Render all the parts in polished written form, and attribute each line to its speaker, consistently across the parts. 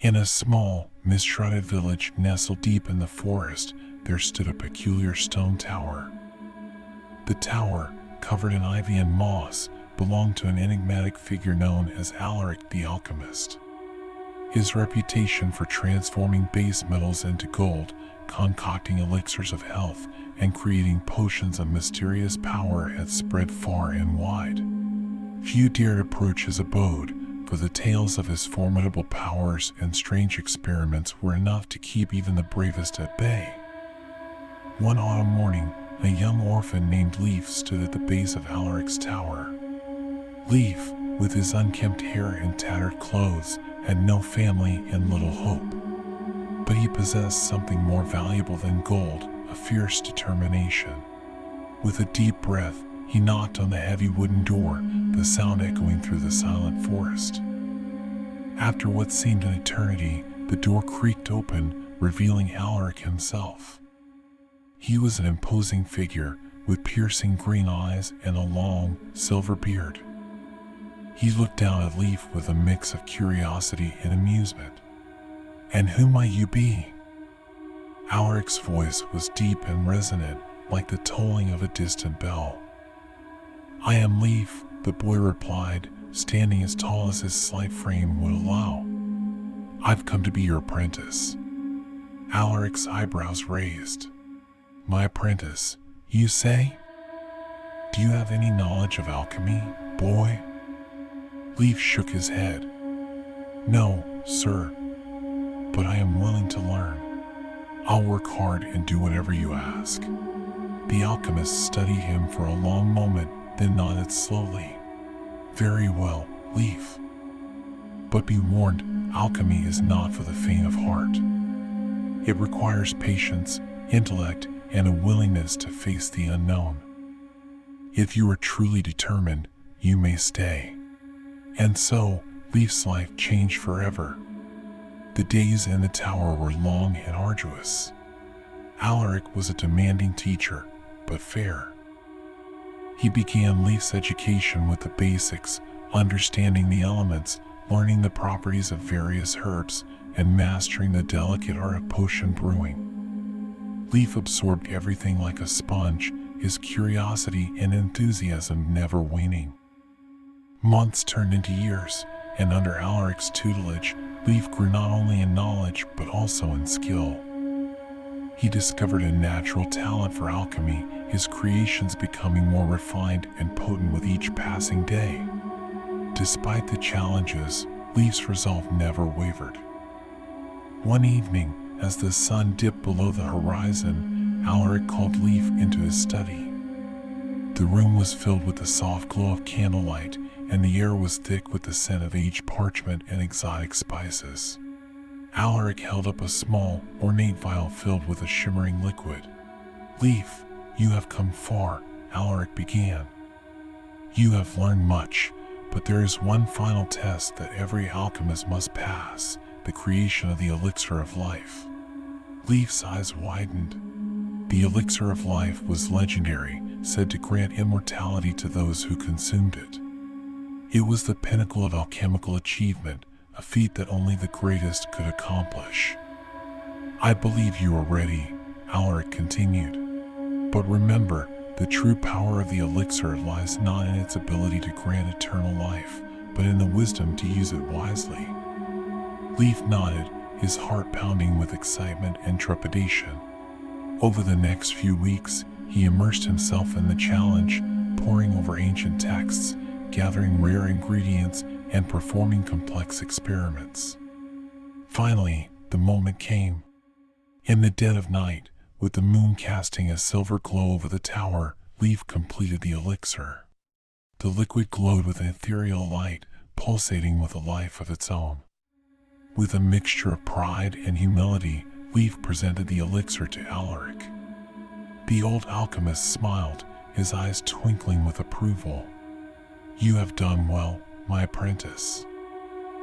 Speaker 1: In a small, mist-shrouded village nestled deep in the forest, there stood a peculiar stone tower. The tower, covered in ivy and moss, belonged to an enigmatic figure known as Alaric the Alchemist. His reputation for transforming base metals into gold, concocting elixirs of health, and creating potions of mysterious power had spread far and wide. Few dared approach his abode, for the tales of his formidable powers and strange experiments were enough to keep even the bravest at bay. One autumn morning, a young orphan named Leif stood at the base of Alaric's tower. Leif, with his unkempt hair and tattered clothes, had no family and little hope. But he possessed something more valuable than gold, a fierce determination. With a deep breath, he knocked on the heavy wooden door, the sound echoing through the silent forest. After what seemed an eternity, the door creaked open, revealing Alaric himself. He was an imposing figure, with piercing green eyes and a long, silver beard. He looked down at Leif with a mix of curiosity and amusement. "And who might you be?" Alaric's voice was deep and resonant, like the tolling of a distant bell. "I am Leif," the boy replied, standing as tall as his slight frame would allow. "I've come to be your apprentice." Alaric's eyebrows raised. "My apprentice, you say? Do you have any knowledge of alchemy, boy?" Leif shook his head. "No, sir, but I am willing to learn. I'll work hard and do whatever you ask." The alchemist studied him for a long moment, then nodded slowly. "Very well, Leif. But be warned, alchemy is not for the faint of heart. It requires patience, intellect, and a willingness to face the unknown. If you are truly determined, you may stay." And so, Leif's life changed forever. The days in the tower were long and arduous. Alaric was a demanding teacher, but fair. He began Leif's education with the basics, understanding the elements, learning the properties of various herbs, and mastering the delicate art of potion brewing. Leif absorbed everything like a sponge, his curiosity and enthusiasm never waning. Months turned into years, and under Alaric's tutelage, Leif grew not only in knowledge but also in skill. He discovered a natural talent for alchemy, his creations becoming more refined and potent with each passing day. Despite the challenges, Leif's resolve never wavered. One evening, as the sun dipped below the horizon, Alaric called Leif into his study. The room was filled with the soft glow of candlelight, and the air was thick with the scent of aged parchment and exotic spices. Alaric held up a small, ornate vial filled with a shimmering liquid. "Leif, you have come far," Alaric began. "You have learned much, but there is one final test that every alchemist must pass, the creation of the elixir of life." Leif's eyes widened. The elixir of life was legendary, said to grant immortality to those who consumed it. It was the pinnacle of alchemical achievement, a feat that only the greatest could accomplish. "I believe you are ready," Alaric continued. "But remember, the true power of the elixir lies not in its ability to grant eternal life, but in the wisdom to use it wisely." Leif nodded, his heart pounding with excitement and trepidation. Over the next few weeks, he immersed himself in the challenge, poring over ancient texts, gathering rare ingredients, and performing complex experiments. Finally, the moment came. In the dead of night, with the moon casting a silver glow over the tower, Leif completed the elixir. The liquid glowed with an ethereal light, pulsating with a life of its own. With a mixture of pride and humility, Leif presented the elixir to Alaric. The old alchemist smiled, his eyes twinkling with approval. "You have done well, my apprentice.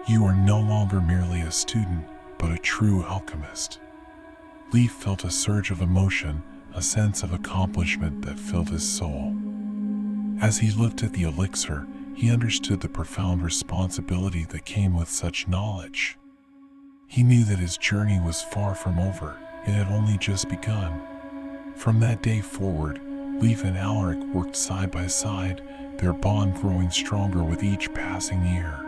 Speaker 1: You are no longer merely a student, but a true alchemist." Leif felt a surge of emotion, a sense of accomplishment that filled his soul. As he looked at the elixir, he understood the profound responsibility that came with such knowledge. He knew that his journey was far from over, it had only just begun. From that day forward, Leif and Alaric worked side by side, their bond growing stronger with each passing year.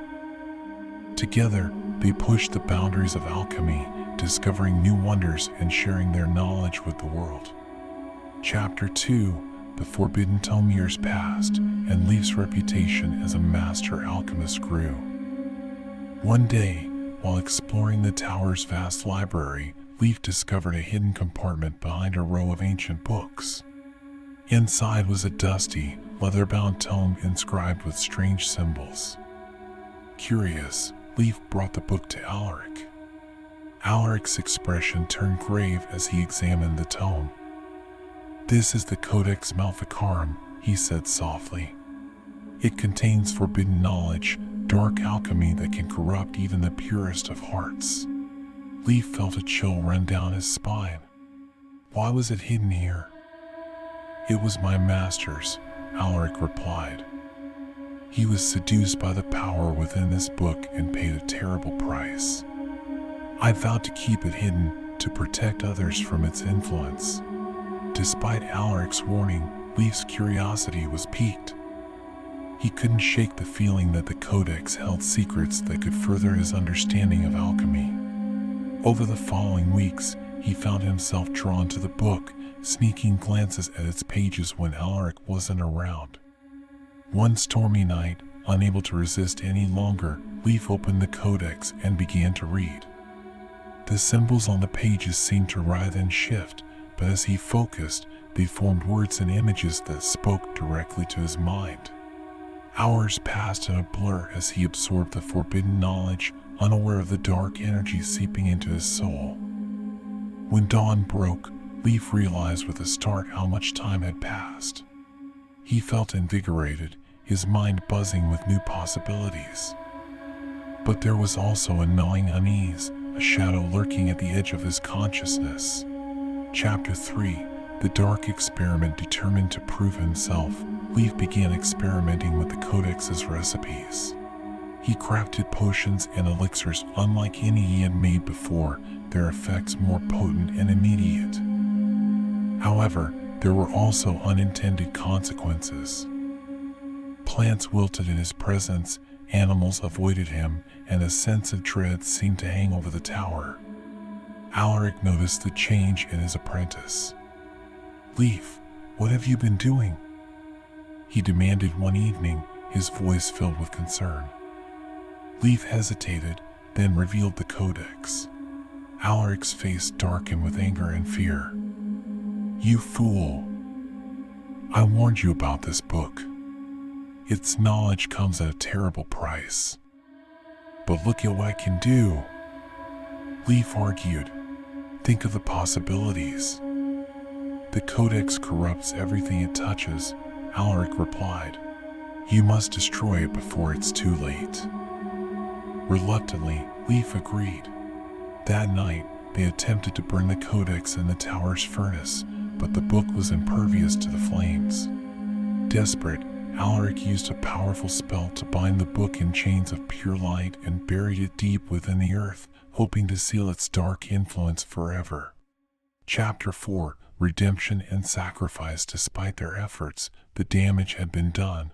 Speaker 1: Together, they pushed the boundaries of alchemy, discovering new wonders and sharing their knowledge with the world. Chapter 2: The Forbidden Tome. Years passed, and Leif's reputation as a master alchemist grew. One day, while exploring the tower's vast library, Leif discovered a hidden compartment behind a row of ancient books. Inside was a dusty, leather-bound tome inscribed with strange symbols. Curious, Leif brought the book to Alaric. Alaric's expression turned grave as he examined the tome. "This is the Codex Maleficarum," he said softly. "It contains forbidden knowledge, dark alchemy that can corrupt even the purest of hearts." Leif felt a chill run down his spine. Why was it hidden here? "It was my master's," Alaric replied. "He was seduced by the power within this book and paid a terrible price. I vowed to keep it hidden, to protect others from its influence." Despite Alaric's warning, Leif's curiosity was piqued. He couldn't shake the feeling that the Codex held secrets that could further his understanding of alchemy. Over the following weeks, he found himself drawn to the book, sneaking glances at its pages when Alaric wasn't around. One stormy night, unable to resist any longer, Leif opened the Codex and began to read. The symbols on the pages seemed to writhe and shift, but as he focused, they formed words and images that spoke directly to his mind. Hours passed in a blur as he absorbed the forbidden knowledge, unaware of the dark energy seeping into his soul. When dawn broke, Leif realized with a start how much time had passed. He felt invigorated, his mind buzzing with new possibilities. But there was also a gnawing unease, a shadow lurking at the edge of his consciousness. Chapter 3: The Dark Experiment. Determined to prove himself, Leif began experimenting with the Codex's recipes. He crafted potions and elixirs unlike any he had made before, their effects more potent and immediate. However, there were also unintended consequences. Plants wilted in his presence, animals avoided him, and a sense of dread seemed to hang over the tower. Alaric noticed the change in his apprentice. "Leif, what have you been doing?" he demanded one evening, his voice filled with concern. Leif hesitated, then revealed the Codex. Alaric's face darkened with anger and fear. "You fool! I warned you about this book. Its knowledge comes at a terrible price. But look at what I can do." Leif argued. "Think of the possibilities." "The Codex corrupts everything it touches," Alaric replied. "You must destroy it before it's too late." Reluctantly, Leif agreed. That night, they attempted to burn the Codex in the tower's furnace, but the book was impervious to the flames. Desperate, Alaric used a powerful spell to bind the book in chains of pure light and buried it deep within the earth, hoping to seal its dark influence forever. Chapter 4: Redemption and Sacrifice. Despite their efforts, the damage had been done.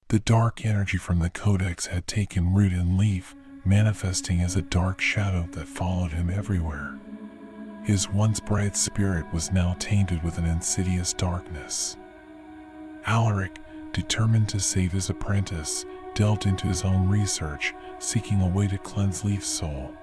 Speaker 1: The dark energy from the Codex had taken root in Leif, manifesting as a dark shadow that followed him everywhere. His once bright spirit was now tainted with an insidious darkness. Alaric, determined to save his apprentice, delved into his own research, seeking a way to cleanse Leif's soul.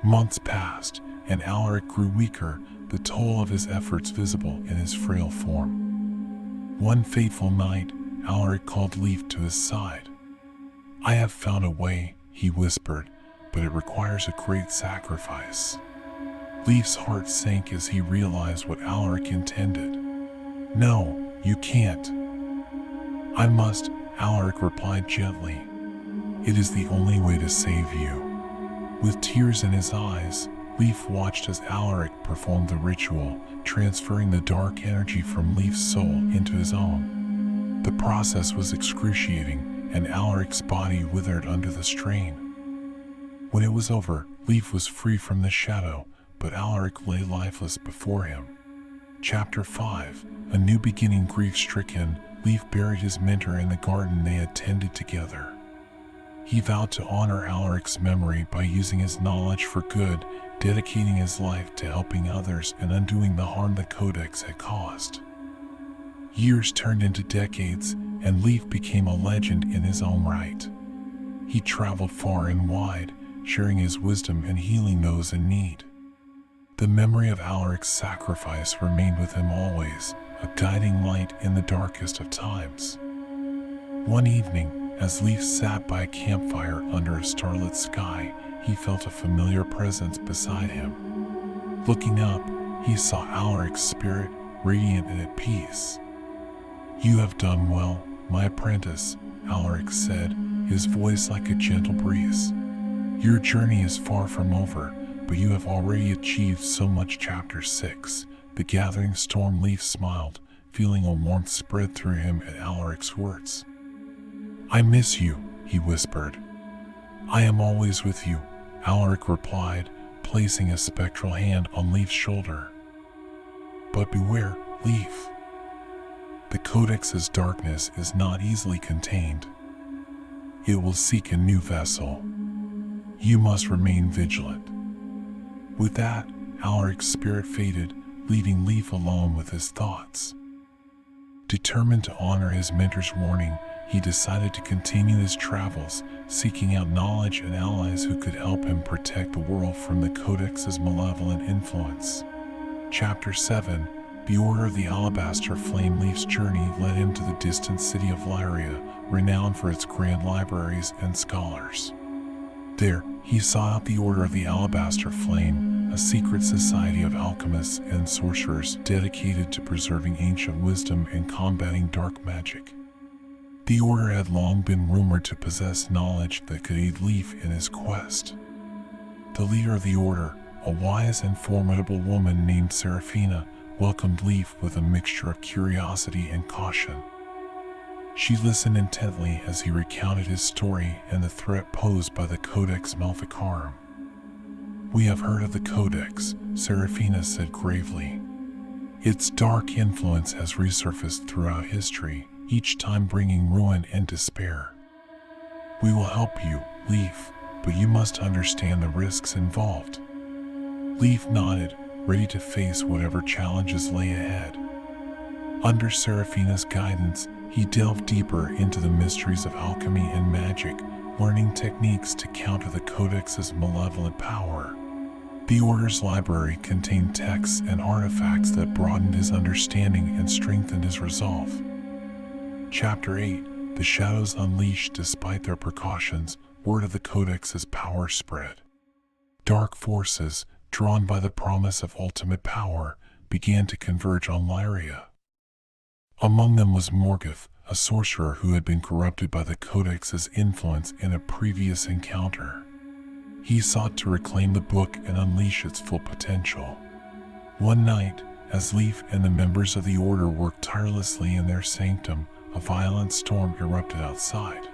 Speaker 1: Months passed, and Alaric grew weaker, the toll of his efforts visible in his frail form. One fateful night, Alaric called Leif to his side. "I have found a way," he whispered, "but it requires a great sacrifice." Leif's heart sank as he realized what Alaric intended. "No, you can't." "I must," Alaric replied gently. "It is the only way to save you." With tears in his eyes, Leif watched as Alaric performed the ritual, transferring the dark energy from Leif's soul into his own. The process was excruciating, and Alaric's body withered under the strain. When it was over, Leif was free from the shadow, but Alaric lay lifeless before him. Chapter 5. A new beginning. Grief-stricken, Leif buried his mentor in the garden they had tended together. He vowed to honor Alaric's memory by using his knowledge for good, dedicating his life to helping others and undoing the harm the Codex had caused. Years turned into decades, and Leif became a legend in his own right. He traveled far and wide, sharing his wisdom and healing those in need. The memory of Alaric's sacrifice remained with him always, a guiding light in the darkest of times. One evening, as Leif sat by a campfire under a starlit sky, he felt a familiar presence beside him. Looking up, he saw Alaric's spirit, radiant and at peace. "You have done well, my apprentice," Alaric said, his voice like a gentle breeze. "Your journey is far from over, but you have already achieved so much." Chapter 6. The gathering storm. Leif smiled, feeling a warmth spread through him at Alaric's words. "I miss you," he whispered. "I am always with you," Alaric replied, placing a spectral hand on Leif's shoulder. "But beware, Leif. The Codex's darkness is not easily contained. It will seek a new vessel. You must remain vigilant." With that, Alaric's spirit faded, leaving Leif alone with his thoughts. Determined to honor his mentor's warning, he decided to continue his travels, seeking out knowledge and allies who could help him protect the world from the Codex's malevolent influence. Chapter 7. The Order of the Alabaster Flame. Leif's journey led him to the distant city of Lyria, renowned for its grand libraries and scholars. There, he sought out the Order of the Alabaster Flame, a secret society of alchemists and sorcerers dedicated to preserving ancient wisdom and combating dark magic. The Order had long been rumored to possess knowledge that could aid Leif in his quest. The leader of the Order, a wise and formidable woman named Seraphina, welcomed Leif with a mixture of curiosity and caution. She listened intently as he recounted his story and the threat posed by the Codex Maleficarum. "We have heard of the Codex," Seraphina said gravely. "Its dark influence has resurfaced throughout history, each time bringing ruin and despair. We will help you, Leif, but you must understand the risks involved." Leif nodded, ready to face whatever challenges lay ahead. Under Seraphina's guidance, he delved deeper into the mysteries of alchemy and magic, learning techniques to counter the Codex's malevolent power. The Order's library contained texts and artifacts that broadened his understanding and strengthened his resolve. Chapter 8. The Shadows Unleashed. Despite their precautions, word of the Codex's power spread. Dark forces, drawn by the promise of ultimate power, began to converge on Lyria. Among them was Morgoth, a sorcerer who had been corrupted by the Codex's influence in a previous encounter. He sought to reclaim the book and unleash its full potential. One night, as Leif and the members of the Order worked tirelessly in their sanctum, a violent storm erupted outside.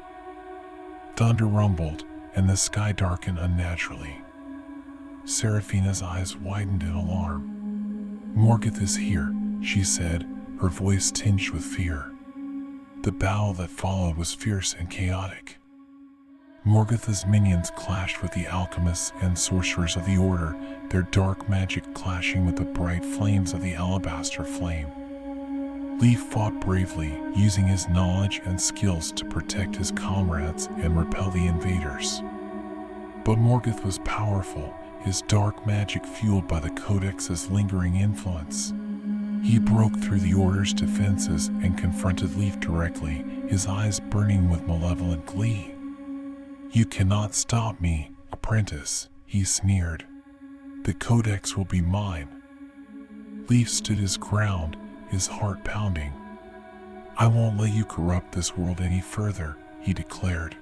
Speaker 1: Thunder rumbled, and the sky darkened unnaturally. Seraphina's eyes widened in alarm. "Morgoth is here," she said, her voice tinged with fear. The battle that followed was fierce and chaotic. Morgoth's minions clashed with the alchemists and sorcerers of the Order, their dark magic clashing with the bright flames of the Alabaster Flame. Leif fought bravely, using his knowledge and skills to protect his comrades and repel the invaders. But Morgoth was powerful, his dark magic fueled by the Codex's lingering influence. He broke through the Order's defenses and confronted Leif directly, his eyes burning with malevolent glee. "You cannot stop me, apprentice," he sneered. "The Codex will be mine." Leif stood his ground, his heart pounding. "I won't let you corrupt this world any further," he declared.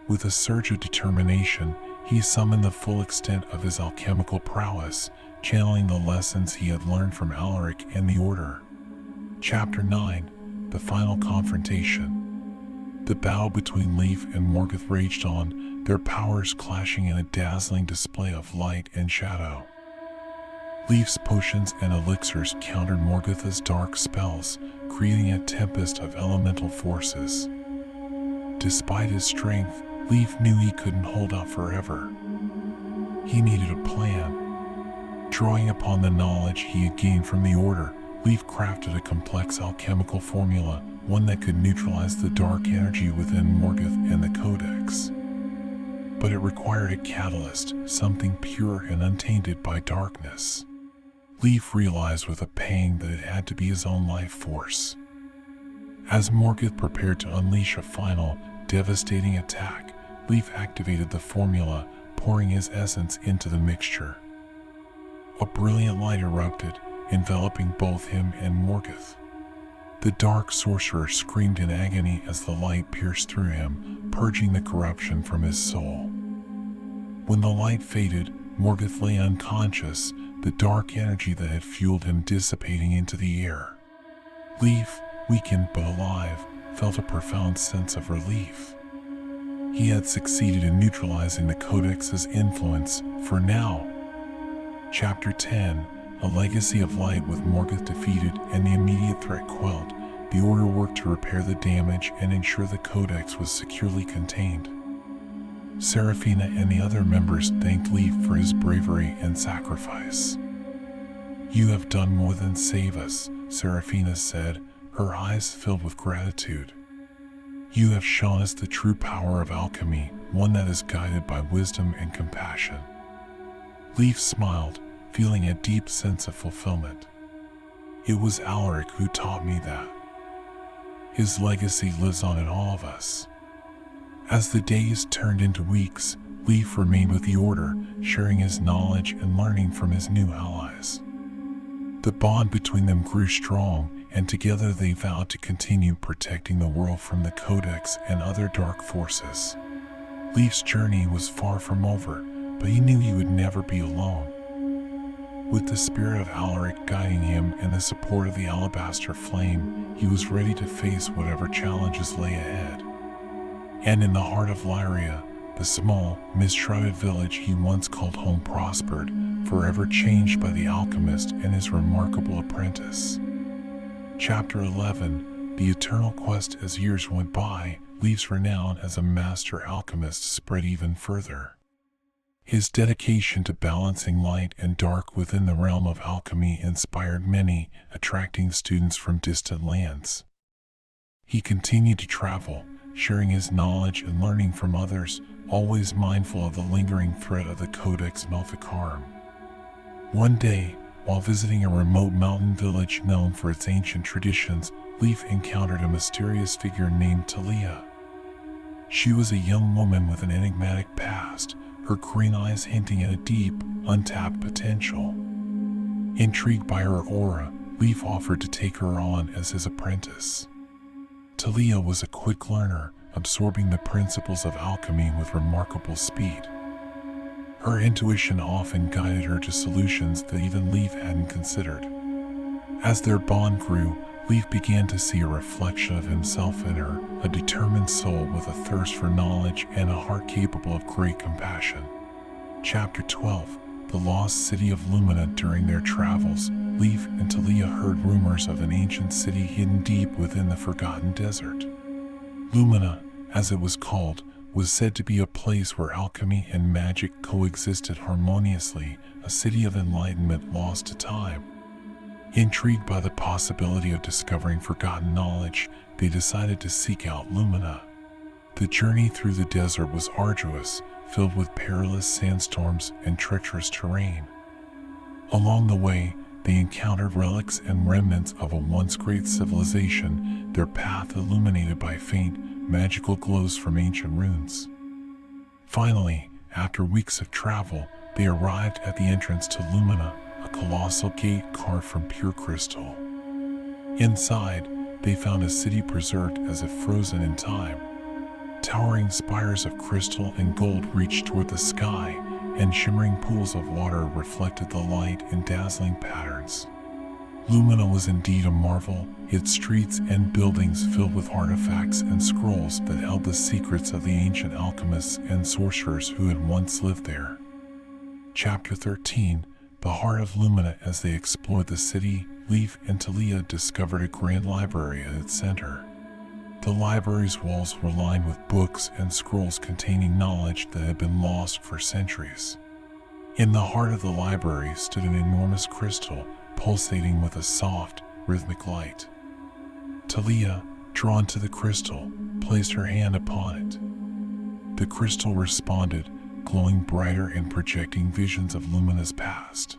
Speaker 1: With a surge of determination, he summoned the full extent of his alchemical prowess, channeling the lessons he had learned from Alaric and the Order. Chapter 9. The Final Confrontation. The battle between Leif and Morgoth raged on, their powers clashing in a dazzling display of light and shadow. Leif's potions and elixirs countered Morgoth's dark spells, creating a tempest of elemental forces. Despite his strength, Leif knew he couldn't hold out forever. He needed a plan. Drawing upon the knowledge he had gained from the Order, Leif crafted a complex alchemical formula, one that could neutralize the dark energy within Morgoth and the Codex. But it required a catalyst, something pure and untainted by darkness. Leif realized with a pang that it had to be his own life force. As Morgoth prepared to unleash a final, devastating attack, Leif activated the formula, pouring his essence into the mixture. A brilliant light erupted, enveloping both him and Morgoth. The dark sorcerer screamed in agony as the light pierced through him, purging the corruption from his soul. When the light faded, Morgoth lay unconscious, the dark energy that had fueled him dissipating into the air. Leif, weakened but alive, felt a profound sense of relief. He had succeeded in neutralizing the Codex's influence, for now. Chapter 10, A Legacy of Light. With Morgoth defeated and the immediate threat quelled, the Order worked to repair the damage and ensure the Codex was securely contained. Seraphina and the other members thanked Leif for his bravery and sacrifice. "You have done more than save us," Seraphina said, her eyes filled with gratitude. "You have shown us the true power of alchemy, one that is guided by wisdom and compassion." Leif smiled, feeling a deep sense of fulfillment. "It was Alaric who taught me that. His legacy lives on in all of us." As the days turned into weeks, Leif remained with the Order, sharing his knowledge and learning from his new allies. The bond between them grew strong, and together they vowed to continue protecting the world from the Codex and other dark forces. Leif's journey was far from over, but he knew he would never be alone. With the spirit of Alaric guiding him and the support of the Alabaster Flame, he was ready to face whatever challenges lay ahead. And in the heart of Lyria, the small, mistreated village he once called home prospered, forever changed by the Alchemist and his remarkable apprentice. Chapter 11, The Eternal Quest. As years went by, Leif's renown as a master alchemist spread even further. His dedication to balancing light and dark within the realm of alchemy inspired many, attracting students from distant lands. He continued to travel, sharing his knowledge and learning from others, always mindful of the lingering threat of the Codex Maleficarum. One day, while visiting a remote mountain village known for its ancient traditions, Leif encountered a mysterious figure named Talia. She was a young woman with an enigmatic past, her green eyes hinting at a deep, untapped potential. Intrigued by her aura, Leif offered to take her on as his apprentice. Talia was a quick learner, absorbing the principles of alchemy with remarkable speed. Her intuition often guided her to solutions that even Leif hadn't considered. As their bond grew, Leif began to see a reflection of himself in her, a determined soul with a thirst for knowledge and a heart capable of great compassion. Chapter 12, The Lost City of Lumina. During their travels, Leif and Talia heard rumors of an ancient city hidden deep within the forgotten desert. Lumina, as it was called, was said to be a place where alchemy and magic coexisted harmoniously, a city of enlightenment lost to time. Intrigued by the possibility of discovering forgotten knowledge, they decided to seek out Lumina. The journey through the desert was arduous, filled with perilous sandstorms and treacherous terrain. Along the way, they encountered relics and remnants of a once great civilization, their path illuminated by faint, magical glows from ancient runes. Finally, after weeks of travel, they arrived at the entrance to Lumina, a colossal gate carved from pure crystal. Inside, they found a city preserved as if frozen in time. Towering spires of crystal and gold reached toward the sky, and shimmering pools of water reflected the light in dazzling patterns. Lumina was indeed a marvel, its streets and buildings filled with artifacts and scrolls that held the secrets of the ancient alchemists and sorcerers who had once lived there. Chapter 13, The Heart of Lumina. As they explored the city, Leif and Talia discovered a grand library at its center. The library's walls were lined with books and scrolls containing knowledge that had been lost for centuries. In the heart of the library stood an enormous crystal, pulsating with a soft, rhythmic light. Talia, drawn to the crystal, placed her hand upon it. The crystal responded, glowing brighter and projecting visions of Lumina's past.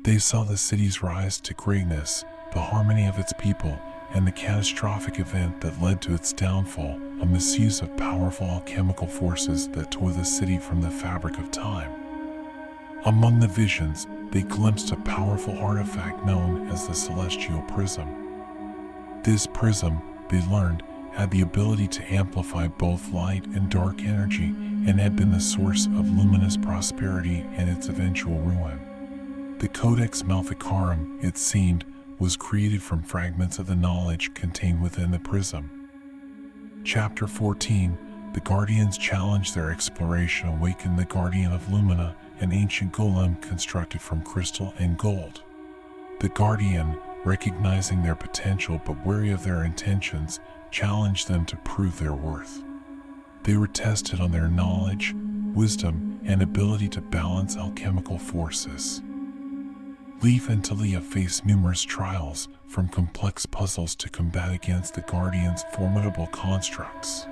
Speaker 1: They saw the city's rise to greatness, the harmony of its people, and the catastrophic event that led to its downfall, a misuse of powerful alchemical forces that tore the city from the fabric of time. Among the visions, they glimpsed a powerful artifact known as the Celestial Prism. This prism, they learned, had the ability to amplify both light and dark energy and had been the source of luminous prosperity and its eventual ruin. The Codex Maleficarum, it seemed, was created from fragments of the knowledge contained within the prism. Chapter 14, The Guardians challenged their exploration, awakened the Guardian of Lumina, an ancient golem constructed from crystal and gold. The Guardian, recognizing their potential but wary of their intentions, challenged them to prove their worth. They were tested on their knowledge, wisdom, and ability to balance alchemical forces. Leif and Talia faced numerous trials, from complex puzzles to combat against the Guardian's formidable constructs.